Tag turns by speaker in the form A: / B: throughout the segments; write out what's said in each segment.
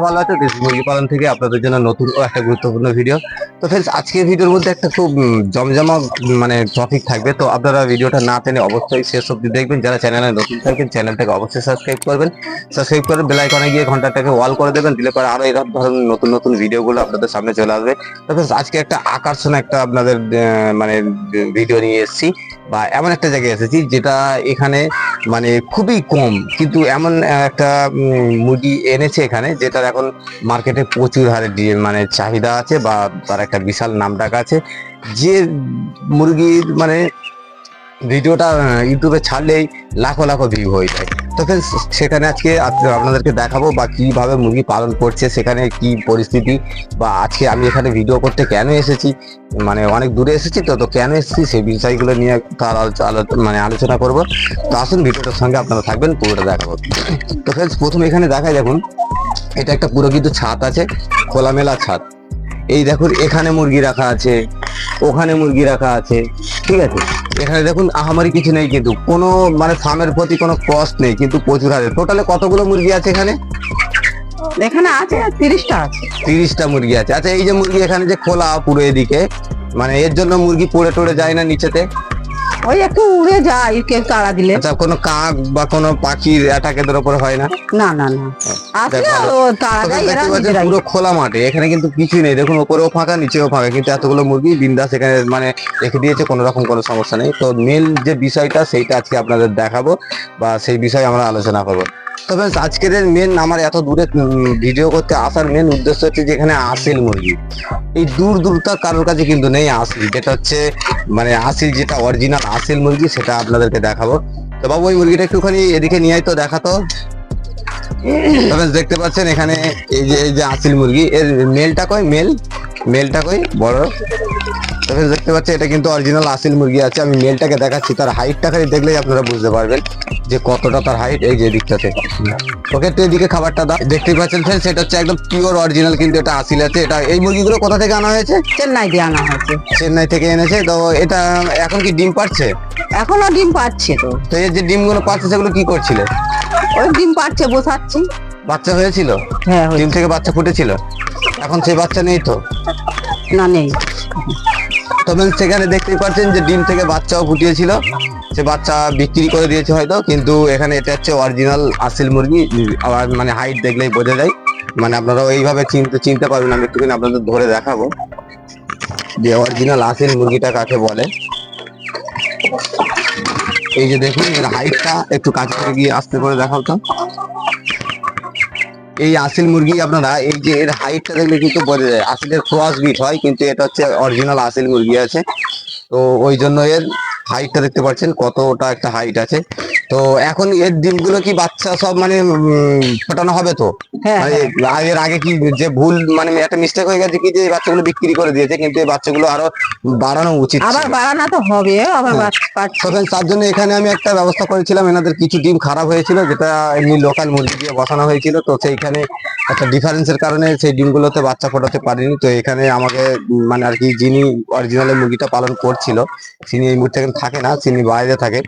A: ভালো আছে দেশি মুরগি পালন থেকে আপনাদের জন্য নতুন একটা গুরুত্বপূর্ণ ভিডিও। তো ফ্রেন্ডস, আজকের ভিডিওর মধ্যে একটা খুব জমজমা মানে টপিক থাকবে। তো আপনারা ভিডিওটা না টেনে অবশ্যই শেষ অবধি দেখবেন। যারা চ্যানেলে নতুন থাকবেন চ্যানেলটাকে অবশ্যই সাবস্ক্রাইব করবেন। সাবস্ক্রাইব করে বেল আইকনে গিয়ে ঘন্টাটাকে অল করে দেবেন, দিলে পরে আরো এরকম ধরনের নতুন নতুন ভিডিওগুলো আপনাদের সামনে চলে আসবে। তো ফ্রেন্ডস, আজকে একটা আকর্ষণ একটা আপনাদের মানে ভিডিও নিয়ে এসেছি, বা এমন একটা জায়গায় এসেছি যেটা এখানে মানে খুবই কম, কিন্তু এমন একটা মুরগি এনেছে এখানে যেটার এখন মার্কেটে প্রচুর হারে মানে চাহিদা আছে, বা তার একটা বিশাল নামডাক আছে। যে মুরগির মানে ভিডিওটা ইউটিউবে ছাড়লেই লাখো লাখো ভিউ হয়ে যায়। তো ফ্রেন্ডস, সেখানে আজকে আপনাদেরকে দেখাবো বা কিভাবে মুরগি পালন করছে, সেখানে কি পরিস্থিতি, বা আজকে আমি এখানে ভিডিও করতে কেন এসেছি, মানে অনেক দূরে এসেছি তো কেন এসেছি সেই বিষয়গুলো নিয়ে তার মানে আলোচনা করব। তো আসুন ভিডিওটার সঙ্গে আপনারা থাকবেন, পুরোটা দেখাবো। তো ফ্রেন্ডস, প্রথমে এখানে দেখায় দেখুন, এটা একটা পুরো কিন্তু ছাদ আছে, খোলামেলা ছাদ। এই দেখুন, এখানে মুরগি রাখা আছে, ওখানে মুরগি রাখা আছে, ঠিক আছে। এখানে দেখুন আহামরি কিছু নেই, কিন্তু কোনো মানে ফার্মের প্রতি কোনো কস্ট নেই, কিন্তু প্রচুর হারে। টোটালে কতগুলো মুরগি আছে এখানে?
B: এখানে আছে 30টা আছে।
A: 30টা মুরগি আছে। আচ্ছা, এই যে মুরগি এখানে যে খোলা পুরো এদিকে, মানে এর জন্য মুরগি পড়ে টড়ে যায় না নিচেতে?
B: ওই একটু উড়ে যায় কেউ তাড়া দিলে।
A: আচ্ছা, কোনো কাক বা কোনো পাখির অ্যাটাক এদের উপর হয় না?
B: না না না, আসলে ও তাড়া দেয়, এরা নিজেরাই।
A: পুরো খোলা মাঠে, এখানে কিন্তু কিছুই নেই। দেখুন, উপরেও ফাঁকা নিচেও ফাঁকা, কিন্তু এতগুলো মুরগি বিন্দাস এখানে মানে রেখে দিয়েছে, কোনো রকম কোনো সমস্যা নেই। তো মেন যে বিষয়টা সেইটা আজকে আপনাদের দেখাবো, বা সেই বিষয়ে আমরা আলোচনা করবো। তবে আজকের মেন আমার এত দূরে ভিডিও করতে আসার মেন উদ্দেশ্য হচ্ছে যে এখানে আসিল মুরগি এই দূর দূরতার কারোর কাছে কিন্তু নেই। আসিল যেটা হচ্ছে মানে আসিল, যেটা অরিজিনাল আসিল মুরগি, সেটা আপনাদেরকে দেখাবো। তো বাবু, ওই মুরগিটা একটুখানি এদিকে নিয়ে তো দেখাতো। তবে দেখতে পাচ্ছেন এখানে এই যে আসিল মুরগি, এর মেলটা কই? মেলটা কই বড়? তবে দেখতে পাচ্ছেন এটা কিন্তু অরিজিনাল আসিল মুরগি আছে। আমি মেলটাকে দেখাচ্ছি, তার হাইটটা খালি দেখলেই আপনারা বুঝতে পারবেন যে কতটা তার হাইট। এই যে দিকটাতে, ওকে তো এদিকে খাবারটা দাও। দেখতেই পাচ্ছেন ফ্রেন্ডস, সেটা হচ্ছে একদম পিওর অরিজিনাল, কিন্তু এটা আসিল আছে। এটা এই মুরগিগুলো কোথা থেকে আনা হয়েছে?
B: চেন্নাই দিয়ে আনা হয়েছে।
A: চেন্নাই থেকে এনেছে। তো এটা এখন কি ডিম পাচ্ছে?
B: এখনো ডিম পাচ্ছে।
A: তো এই যে ডিমগুলো পাচ্ছে সেগুলো কি করছিলে?
B: ওই ডিম পাচ্ছে, বসাচ্ছি।
A: বাচ্চা হয়েছিল?
B: হ্যাঁ,
A: ডিম থেকে বাচ্চা ফুটেছিল। এখন সেই বাচ্চা নেই তো?
B: না, নেই।
A: তবে সেখানে দেখতেই পাচ্ছেন যে ডিম থেকে বাচ্চাও ফুটিয়েছিল, সে বাচ্চা বিক্রি করে দিয়েছে হয়তো। কিন্তু এখানে এটা হচ্ছে অরিজিনাল আসিল মুরগি। আবার মানে হাইট দেখলেই বোঝা যায়, মানে আপনারা এইভাবে চিনতে পারবেন। আমি একটুখানি আপনাদের ধরে দেখাবো যে অরিজিনাল আসিল মুরগিটা কাকে বলে। এই যে দেখুন, এর হাইটটা একটু কাছে করে গিয়ে আস্তে করে দেখাও তো। এই আসিল মুরগি আপনারা এই যে এর হাইটটা দেখলে কিন্তু বোঝা যায় আসিলের ক্রস বিট হয়, কিন্তু এটা হচ্ছে অরিজিনাল আসিল মুরগি আছে। তো ওই জন্য এর হাইটটা দেখতে পাচ্ছেন কতটা একটা হাইট আছে। তো এখন এর ডিমগুলো কি বাচ্চা সব মানে ফোটানো হবে তো?
B: হ্যাঁ,
A: মানে এর আগে কি যে ভুল মানে একটা মিস্টেক হয়ে গেছে কি, যে বাচ্চাগুলো বিক্রি করে দিয়েছে, কিন্তু এই বাচ্চাগুলো আরো বাড়ানো উচিত ছিল।
B: আবার বাড়ানো তো হবে, আবার পাচ্ছে।
A: তার জন্য এখানে আমি একটা ব্যবস্থা করেছিলাম। এনাদের কিছু ডিম খারাপ হয়েছিল, যেটা এমনি লোকাল মুরগি দিয়ে বসানো হয়েছিল। তো সেইখানে একটা ডিফারেন্সের কারণে সেই ডিমগুলোতে বাচ্চা ফোটাতে পারিনি। তো এখানে আমাকে মানে আর কি যিনি অরিজিনাল মুরগিটা পালন করছিল, তিনি এই মুহূর্তে এখানে থাকে না, তিনি বাইরে থাকে।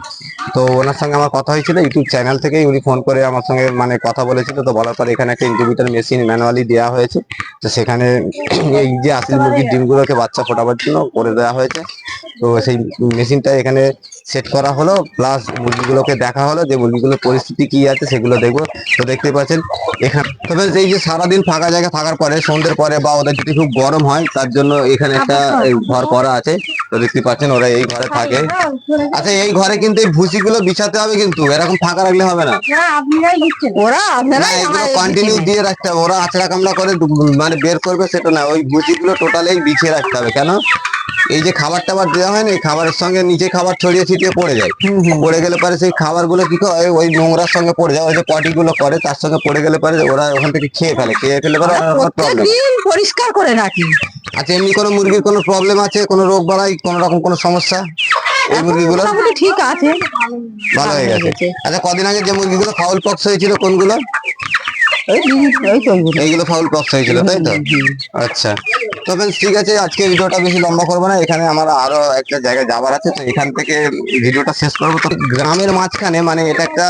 A: তো ওনার সঙ্গে আমার কথা হয়েছিল ইউটিউব চ্যানেল থেকেই, উনি ফোন করে আমার সঙ্গে মানে কথা বলেছিল। তো বলার পর এখানে একটা ইনকিউবেটর মেশিন ম্যানুয়ালি দেওয়া হয়েছে। তো সেখানে এই যে আসল মুরগির ডিমগুলোকে বাচ্চা ফোটাবার জন্য করে দেওয়া হয়েছে। তো সেই মেশিনটা এখানে সেট করা হলো, প্লাস মুরগিগুলোকে দেখা হলো যে মুরগিগুলোর পরিস্থিতি কি আছে সেগুলো দেখবো। তো দেখতে পাচ্ছেন এখানে, তবে এই যে সারাদিন ফাঁকা জায়গা থাকার পরে সন্ধ্যের পরে বা ওদের যদি খুব গরম হয়, তার জন্য এখানে একটা ঘর করা আছে। তো দেখতে পাচ্ছেন ওরা এই ঘরে থাকে। আচ্ছা, এই ঘরে কিন্তু এই ভুসিগুলো বিছাতে হবে, কিন্তু এরকম ফাঁকা রাখলে হবে না।
B: ওরা আপনারা
A: এগুলো কন্টিনিউ দিয়ে রাখতে হবে। ওরা আচড়া কামড়া করে মানে বের করবে সেটা না, ওই ভুসিগুলো টোটালি বিছিয়ে রাখতে হবে। কেন? এই যে খাবার টাবার দেওয়া হয় না, খাবারের সঙ্গে নিচে খাবার ছড়িয়ে ছিটিয়ে পড়ে যায়। পড়ে গেলে পরে সেই খাবার গুলো কি করে ওই নোংরার সঙ্গে পড়ে যায়, ওই যে পটি গুলো করে তার সঙ্গে পড়ে গেলে পরে ওরা ওখান থেকে খেয়ে ফেলে পরে প্রবলেম।
B: পরিষ্কার করে রাখি।
A: আচ্ছা, এমনি কোনো মুরগির কোনো প্রবলেম আছে, কোনো রোগ বাড়াই, কোনো রকম কোনো সমস্যা এই মুরগিগুলো?
B: ঠিক আছে,
A: ভালো হয়ে গেছে। আচ্ছা, কদিন আগে যে মুরগিগুলো ফাউল পক্স হয়েছিল কোনগুলো? এইগুলো ফাউল পক্স হয়েছিল, তাই তো? আচ্ছা, তো friends, ঠিক আছে, আজকে ভিডিওটা বেশি লম্বা করবো না, এখানে আমার আরো একটা জায়গায় যাবার আছে, তো এখান থেকে ভিডিওটা শেষ করবো। তো গ্রামের মাঝখানে, মানে এটা একটা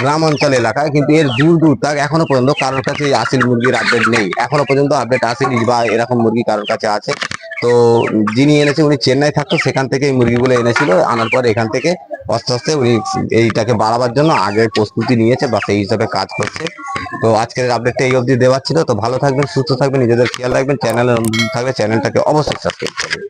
A: গ্রাম অঞ্চল এলাকা, কিন্তু এর দূর দূর তাক এখনো পর্যন্ত কারোর কাছে এই আসিল মুরগির আপডেট নেই, এখনো পর্যন্ত আপডেট আসেনি বা এরকম মুরগি কারোর কাছে আছে। তো যিনি এনেছে উনি চেন্নাই থাকতো, সেখান থেকে এই মুরগিগুলো এনেছিল, আনার পর এখান থেকে আস্তে আস্তে উনি এইটাকে বাড়াবার জন্য আগে প্রস্তুতি নিয়েছে বা সেই হিসাবে কাজ করছে। তো আজকের আপডেটটা এই অবধি দেওয়ার ছিল। তো ভালো থাকবেন, সুস্থ থাকবেন, নিজেদের খেয়াল রাখবেন, চ্যানেলে নতুন থাকলে চ্যানেলটাকে অবশ্যই সাবস্ক্রাইব করবেন।